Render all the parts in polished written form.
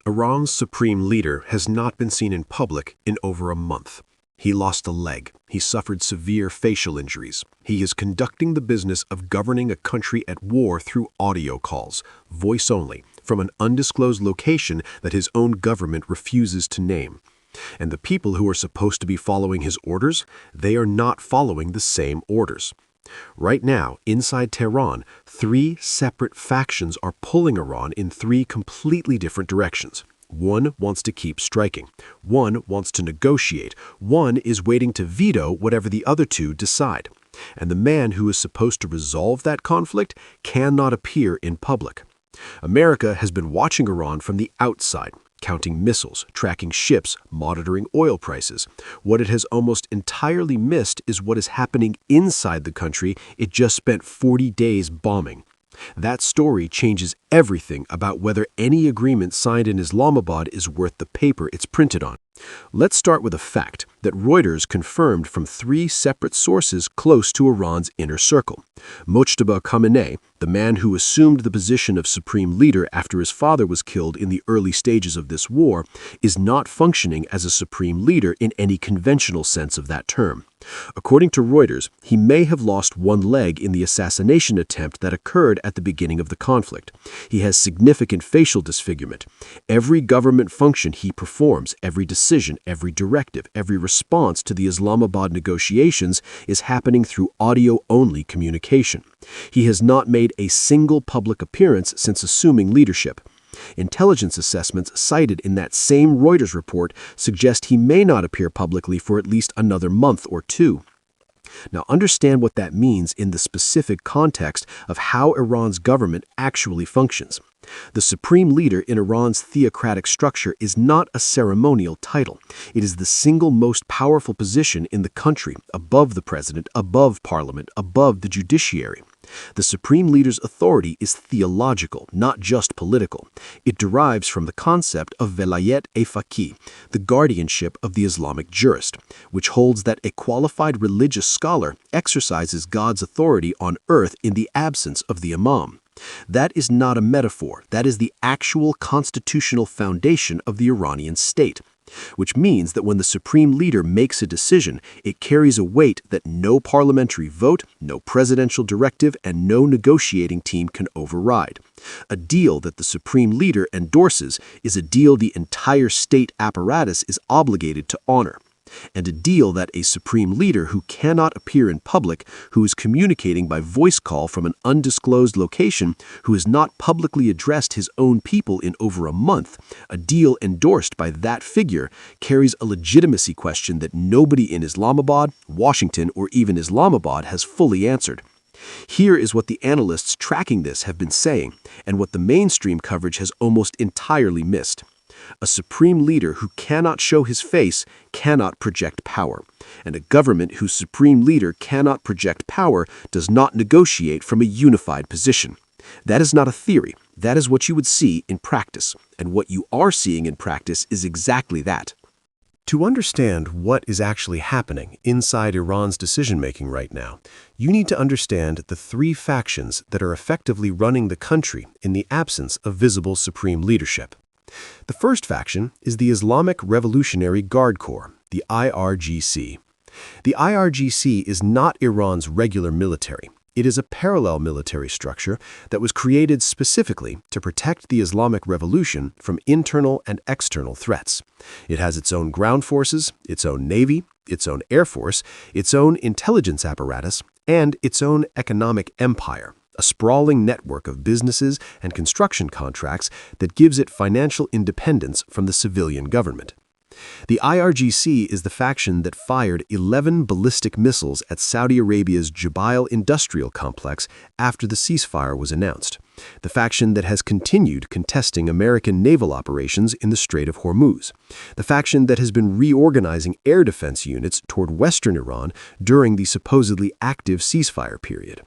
Iran's supreme leader has not been seen in public in over a month. He lost a leg. He suffered severe facial injuries. He is conducting the business of governing a country at war through audio calls, voice only, from an undisclosed location that his own government refuses to name. And the people who are supposed to be following his orders, they are not following the same orders. Right now, inside Tehran, 3 separate factions are pulling Iran in 3 completely different directions. One wants to keep striking. One wants to negotiate. One is waiting to veto whatever the other 2 decide. And the man who is supposed to resolve that conflict cannot appear in public. America has been watching Iran from the outside, counting missiles, tracking ships, monitoring oil prices. What it has almost entirely missed is what is happening inside the country it just spent 40 days bombing. That story changes everything about whether any agreement signed in Islamabad is worth the paper it's printed on. Let's start with a fact that Reuters confirmed from 3 separate sources close to Iran's inner circle. Mojtaba Khamenei, the man who assumed the position of supreme leader after his father was killed in the early stages of this war, is not functioning as a supreme leader in any conventional sense of that term. According to Reuters, he may have lost one leg in the assassination attempt that occurred at the beginning of the conflict. He has significant facial disfigurement. Every government function he performs, every decision, every directive, every response to the Islamabad negotiations is happening through audio-only communication. He has not made a single public appearance since assuming leadership. Intelligence assessments cited in that same Reuters report suggest he may not appear publicly for at least another month or 2. Now understand what that means in the specific context of how Iran's government actually functions. The supreme leader in Iran's theocratic structure is not a ceremonial title. It is the single most powerful position in the country, above the president, above parliament, above the judiciary. The supreme leader's authority is theological, not just political. It derives from the concept of velayet-e-faqih, the guardianship of the Islamic jurist, which holds that a qualified religious scholar exercises God's authority on earth in the absence of the imam. That is not a metaphor. That is the actual constitutional foundation of the Iranian state, which means that when the supreme leader makes a decision, it carries a weight that no parliamentary vote, no presidential directive, and no negotiating team can override. A deal that the supreme leader endorses is a deal the entire state apparatus is obligated to honor. And a deal that a supreme leader who cannot appear in public, who is communicating by voice call from an undisclosed location, who has not publicly addressed his own people in over a month, a deal endorsed by that figure, carries a legitimacy question that nobody in Islamabad, Washington, or even Islamabad has fully answered. Here is what the analysts tracking this have been saying, and what the mainstream coverage has almost entirely missed. A supreme leader who cannot show his face cannot project power, and a government whose supreme leader cannot project power does not negotiate from a unified position. That is not a theory. That is what you would see in practice, and what you are seeing in practice is exactly that. To understand what is actually happening inside Iran's decision-making right now, you need to understand the 3 factions that are effectively running the country in the absence of visible supreme leadership. The first faction is the Islamic Revolutionary Guard Corps, the IRGC. The IRGC is not Iran's regular military. It is a parallel military structure that was created specifically to protect the Islamic Revolution from internal and external threats. It has its own ground forces, its own navy, its own air force, its own intelligence apparatus, and its own economic empire. A sprawling network of businesses and construction contracts that gives it financial independence from the civilian government. The IRGC is the faction that fired 11 ballistic missiles at Saudi Arabia's Jubail industrial complex after the ceasefire was announced. The faction that has continued contesting American naval operations in the Strait of Hormuz. The faction that has been reorganizing air defense units toward western Iran during the supposedly active ceasefire period.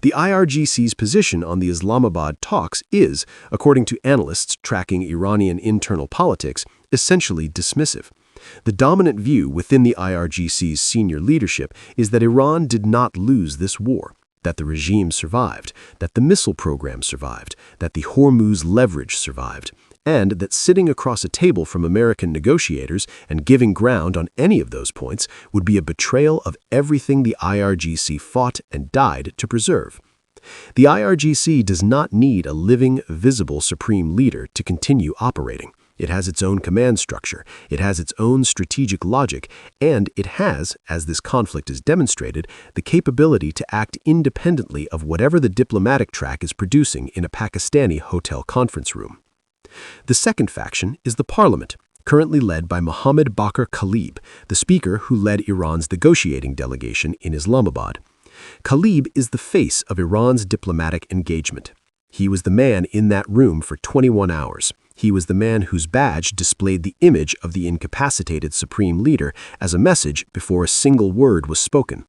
The IRGC's position on the Islamabad talks is, according to analysts tracking Iranian internal politics, essentially dismissive. The dominant view within the IRGC's senior leadership is that Iran did not lose this war, that the regime survived, that the missile program survived, that the Hormuz leverage survived. and that sitting across a table from American negotiators and giving ground on any of those points would be a betrayal of everything the IRGC fought and died to preserve. The IRGC does not need a living, visible supreme leader to continue operating. It has its own command structure, it has its own strategic logic, and it has, as this conflict is demonstrated, the capability to act independently of whatever the diplomatic track is producing in a Pakistani hotel conference room. The second faction is the parliament, currently led by Mohammad Bakr Khalib, the speaker who led Iran's negotiating delegation in Islamabad. Khalib is the face of Iran's diplomatic engagement. He was the man in that room for 21 hours. He was the man whose badge displayed the image of the incapacitated supreme leader as a message before a single word was spoken.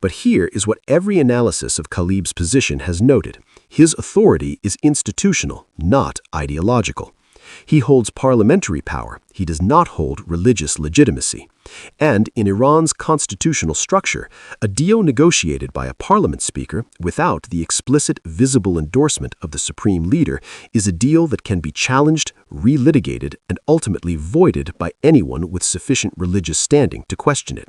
But here is what every analysis of Khalib's position has noted. His authority is institutional, not ideological. He holds parliamentary power. He does not hold religious legitimacy. And in Iran's constitutional structure, a deal negotiated by a parliament speaker without the explicit, visible endorsement of the supreme leader is a deal that can be challenged, relitigated, and ultimately voided by anyone with sufficient religious standing to question it.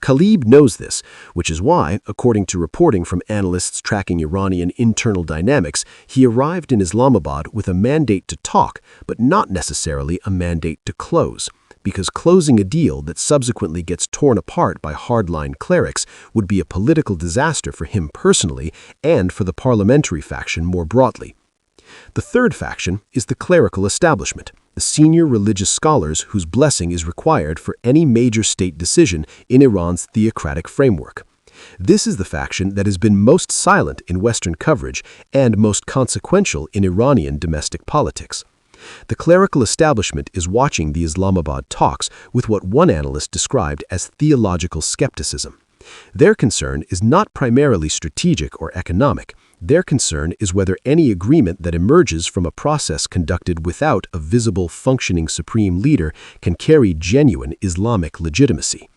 Khalib knows this, which is why, according to reporting from analysts tracking Iranian internal dynamics, he arrived in Islamabad with a mandate to talk, but not necessarily a mandate to close, because closing a deal that subsequently gets torn apart by hardline clerics would be a political disaster for him personally and for the parliamentary faction more broadly. The third faction is the clerical establishment, the senior religious scholars whose blessing is required for any major state decision in Iran's theocratic framework. This is the faction that has been most silent in Western coverage and most consequential in Iranian domestic politics. The clerical establishment is watching the Islamabad talks with what one analyst described as theological skepticism. Their concern is not primarily strategic or economic. Their concern is whether any agreement that emerges from a process conducted without a visible, functioning supreme leader can carry genuine Islamic legitimacy.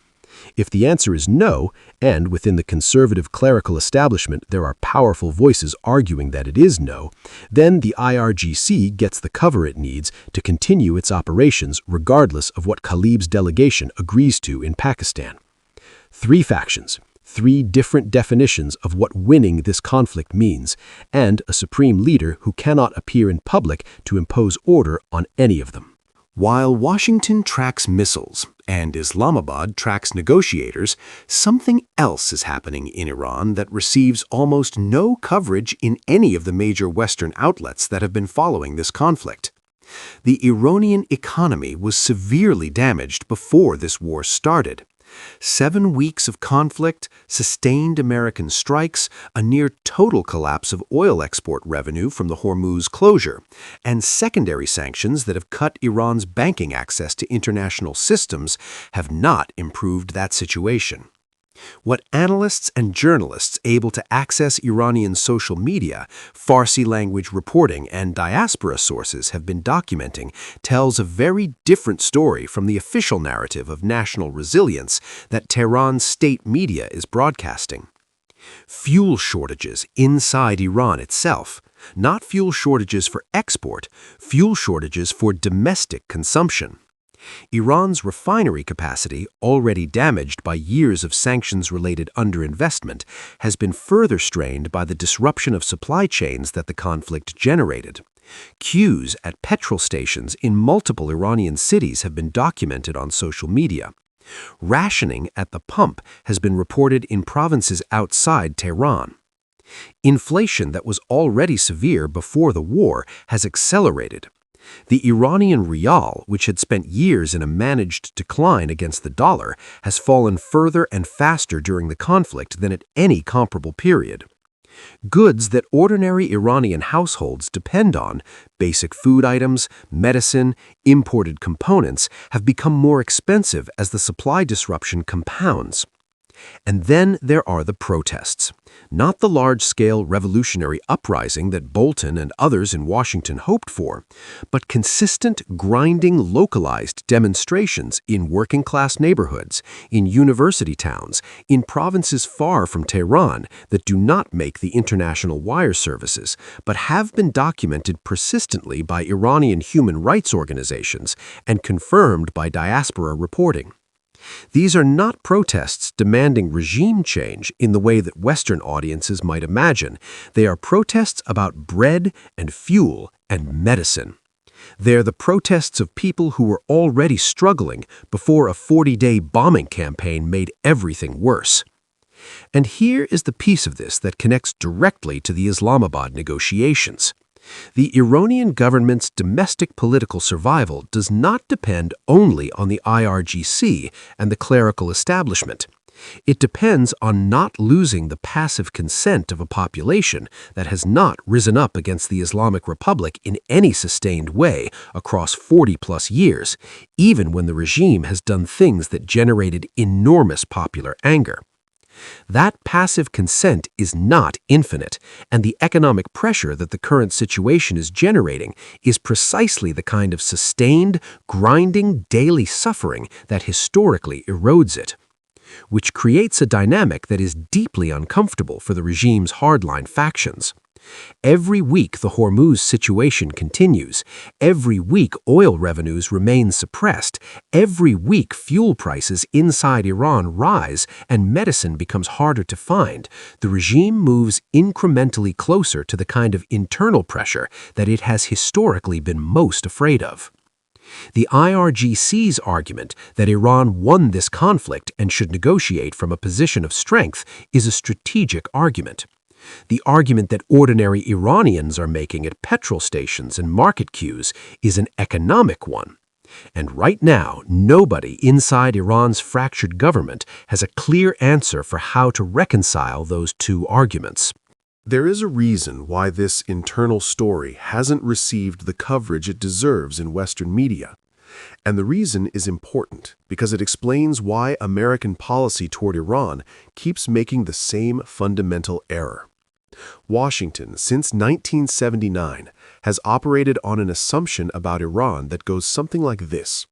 If the answer is no, and within the conservative clerical establishment there are powerful voices arguing that it is no, then the IRGC gets the cover it needs to continue its operations regardless of what Khalib's delegation agrees to in Pakistan. Three factions, three different definitions of what winning this conflict means, and a supreme leader who cannot appear in public to impose order on any of them. While Washington tracks missiles and Islamabad tracks negotiators, something else is happening in Iran that receives almost no coverage in any of the major Western outlets that have been following this conflict. The Iranian economy was severely damaged before this war started. 7 weeks of conflict, sustained American strikes, a near total collapse of oil export revenue from the Hormuz closure, and secondary sanctions that have cut Iran's banking access to international systems have not improved that situation. What analysts and journalists able to access Iranian social media, Farsi-language reporting, and diaspora sources have been documenting tells a very different story from the official narrative of national resilience that Tehran's state media is broadcasting. Fuel shortages inside Iran itself, not fuel shortages for export, fuel shortages for domestic consumption. Iran's refinery capacity, already damaged by years of sanctions-related underinvestment, has been further strained by the disruption of supply chains that the conflict generated. Queues at petrol stations in multiple Iranian cities have been documented on social media. Rationing at the pump has been reported in provinces outside Tehran. Inflation that was already severe before the war has accelerated. The Iranian rial, which had spent years in a managed decline against the dollar, has fallen further and faster during the conflict than at any comparable period. Goods that ordinary Iranian households depend on, basic food items, medicine, imported components, have become more expensive as the supply disruption compounds. And then there are the protests. Not the large-scale revolutionary uprising that Bolton and others in Washington hoped for, but consistent, grinding, localized demonstrations in working-class neighborhoods, in university towns, in provinces far from Tehran that do not make the international wire services, but have been documented persistently by Iranian human rights organizations and confirmed by diaspora reporting. These are not protests demanding regime change in the way that Western audiences might imagine. They are protests about bread and fuel and medicine. They're the protests of people who were already struggling before a 40-day bombing campaign made everything worse. And here is the piece of this that connects directly to the Islamabad negotiations. The Iranian government's domestic political survival does not depend only on the IRGC and the clerical establishment. It depends on not losing the passive consent of a population that has not risen up against the Islamic Republic in any sustained way across 40-plus years, even when the regime has done things that generated enormous popular anger. That passive consent is not infinite, and the economic pressure that the current situation is generating is precisely the kind of sustained, grinding, daily suffering that historically erodes it, which creates a dynamic that is deeply uncomfortable for the regime's hardline factions. Every week the Hormuz situation continues. Every week oil revenues remain suppressed. Every week fuel prices inside Iran rise and medicine becomes harder to find. The regime moves incrementally closer to the kind of internal pressure that it has historically been most afraid of. The IRGC's argument that Iran won this conflict and should negotiate from a position of strength is a strategic argument. The argument that ordinary Iranians are making at petrol stations and market queues is an economic one. And right now, nobody inside Iran's fractured government has a clear answer for how to reconcile those two arguments. There is a reason why this internal story hasn't received the coverage it deserves in Western media. And the reason is important because it explains why American policy toward Iran keeps making the same fundamental error. Washington, since 1979, has operated on an assumption about Iran that goes something like this.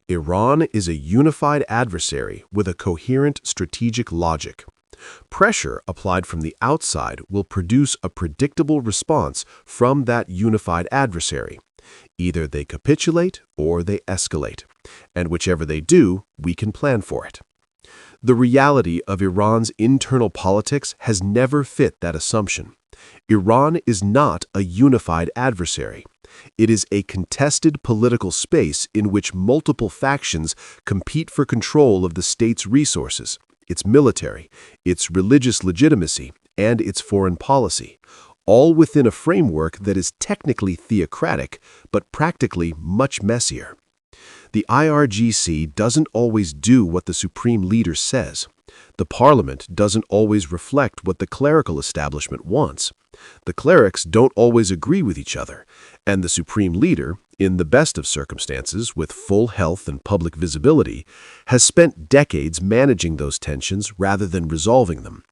Iran is a unified adversary with a coherent strategic logic. Pressure applied from the outside will produce a predictable response from that unified adversary. Either they capitulate or they escalate, and whichever they do, we can plan for it. The reality of Iran's internal politics has never fit that assumption. Iran is not a unified adversary. It is a contested political space in which multiple factions compete for control of the state's resources, its military, its religious legitimacy, and its foreign policy, all within a framework that is technically theocratic, but practically much messier. The IRGC doesn't always do what the supreme leader says. The parliament doesn't always reflect what the clerical establishment wants. The clerics don't always agree with each other, and the supreme leader, in the best of circumstances with full health and public visibility, has spent decades managing those tensions rather than resolving them.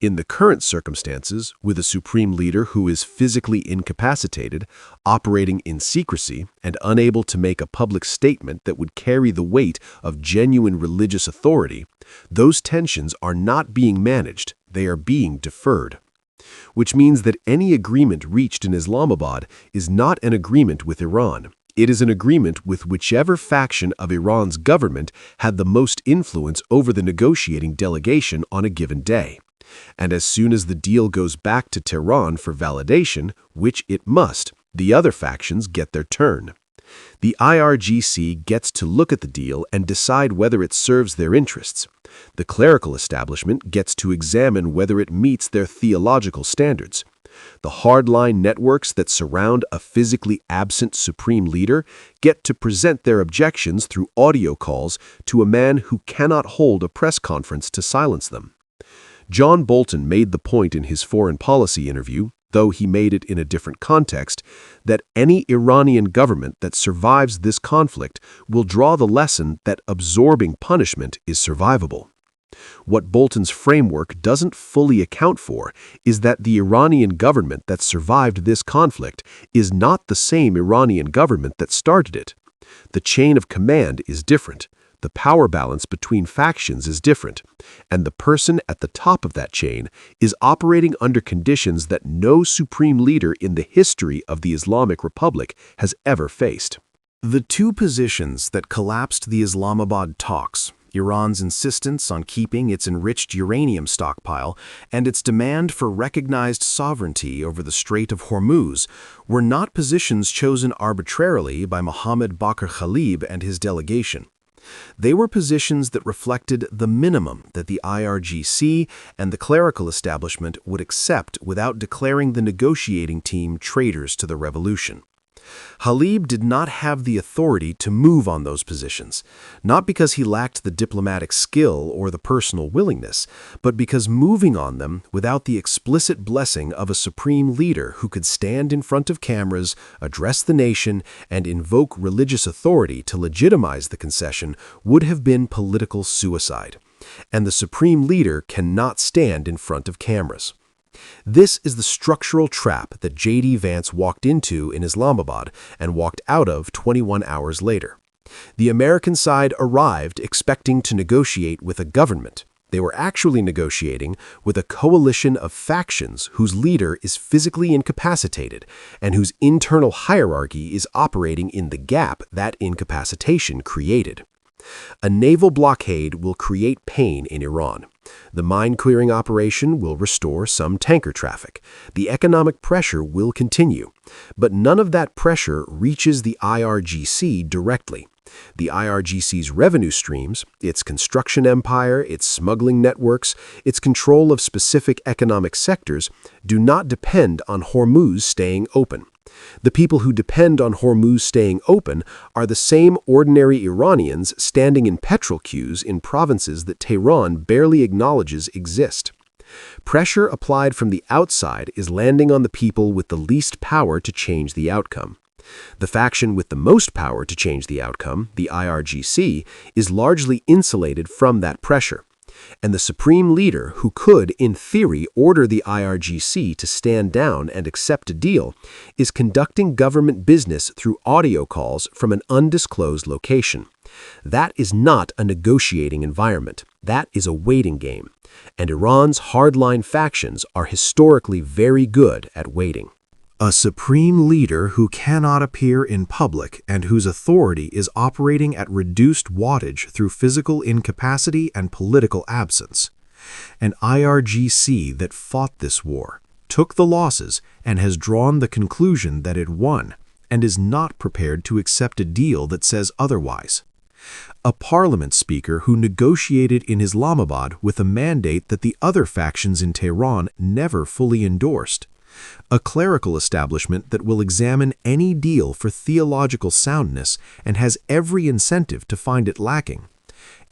In the current circumstances, with a supreme leader who is physically incapacitated, operating in secrecy, and unable to make a public statement that would carry the weight of genuine religious authority, those tensions are not being managed, they are being deferred. Which means that any agreement reached in Islamabad is not an agreement with Iran. It is an agreement with whichever faction of Iran's government had the most influence over the negotiating delegation on a given day. And as soon as the deal goes back to Tehran for validation, which it must, the other factions get their turn. The IRGC gets to look at the deal and decide whether it serves their interests. The clerical establishment gets to examine whether it meets their theological standards. The hardline networks that surround a physically absent supreme leader get to present their objections through audio calls to a man who cannot hold a press conference to silence them. John Bolton made the point in his foreign policy interview, though he made it in a different context, that any Iranian government that survives this conflict will draw the lesson that absorbing punishment is survivable. What Bolton's framework doesn't fully account for is that the Iranian government that survived this conflict is not the same Iranian government that started it. The chain of command is different, the power balance between factions is different, and the person at the top of that chain is operating under conditions that no supreme leader in the history of the Islamic Republic has ever faced. The two positions that collapsed the Islamabad talks, Iran's insistence on keeping its enriched uranium stockpile and its demand for recognized sovereignty over the Strait of Hormuz, were not positions chosen arbitrarily by Mohammad Bakr Khalib and his delegation. They were positions that reflected the minimum that the IRGC and the clerical establishment would accept without declaring the negotiating team traitors to the revolution. Khalib did not have the authority to move on those positions, not because he lacked the diplomatic skill or the personal willingness, but because moving on them without the explicit blessing of a supreme leader who could stand in front of cameras, address the nation, and invoke religious authority to legitimize the concession would have been political suicide. And the supreme leader cannot stand in front of cameras. This is the structural trap that J.D. Vance walked into in Islamabad and walked out of 21 hours later. The American side arrived expecting to negotiate with a government. They were actually negotiating with a coalition of factions whose leader is physically incapacitated and whose internal hierarchy is operating in the gap that incapacitation created. A naval blockade will create pain in Iran. The mine-clearing operation will restore some tanker traffic. The economic pressure will continue. But none of that pressure reaches the IRGC directly. The IRGC's revenue streams, its construction empire, its smuggling networks, its control of specific economic sectors, do not depend on Hormuz staying open. The people who depend on Hormuz staying open are the same ordinary Iranians standing in petrol queues in provinces that Tehran barely acknowledges exist. Pressure applied from the outside is landing on the people with the least power to change the outcome. The faction with the most power to change the outcome, the IRGC, is largely insulated from that pressure. And the supreme leader who could, in theory, order the IRGC to stand down and accept a deal is conducting government business through audio calls from an undisclosed location. That is not a negotiating environment. That is a waiting game. And Iran's hardline factions are historically very good at waiting. A supreme leader who cannot appear in public and whose authority is operating at reduced wattage through physical incapacity and political absence. An IRGC that fought this war, took the losses, and has drawn the conclusion that it won, and is not prepared to accept a deal that says otherwise. A parliament speaker who negotiated in Islamabad with a mandate that the other factions in Tehran never fully endorsed. A clerical establishment that will examine any deal for theological soundness and has every incentive to find it lacking.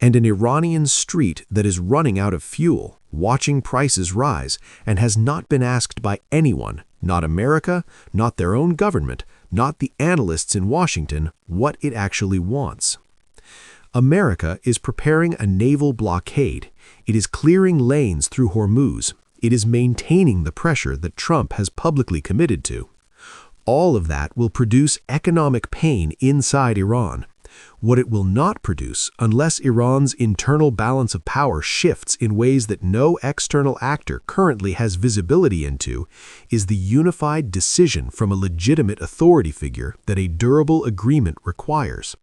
And an Iranian street that is running out of fuel, watching prices rise, and has not been asked by anyone, not America, not their own government, not the analysts in Washington, what it actually wants. America is preparing a naval blockade. It is clearing lanes through Hormuz. It is maintaining the pressure that Trump has publicly committed to. All of that will produce economic pain inside Iran. What it will not produce, unless Iran's internal balance of power shifts in ways that no external actor currently has visibility into, is the unified decision from a legitimate authority figure that a durable agreement requires.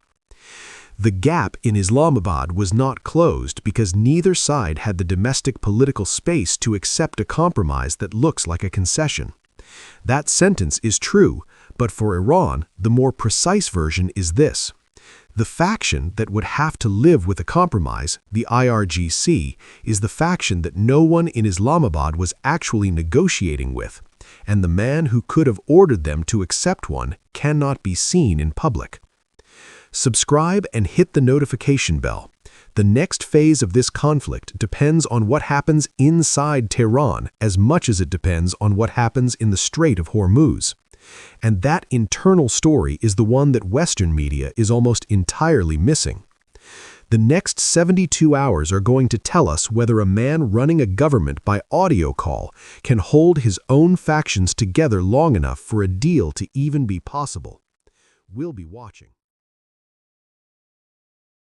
The gap in Islamabad was not closed because neither side had the domestic political space to accept a compromise that looks like a concession. That sentence is true, but for Iran, the more precise version is this. The faction that would have to live with a compromise, the IRGC, is the faction that no one in Islamabad was actually negotiating with, and the man who could have ordered them to accept one cannot be seen in public. Subscribe and hit the notification bell. The next phase of this conflict depends on what happens inside Tehran as much as it depends on what happens in the Strait of Hormuz. And that internal story is the one that Western media is almost entirely missing. The next 72 hours are going to tell us whether a man running a government by audio call can hold his own factions together long enough for a deal to even be possible. We'll be watching.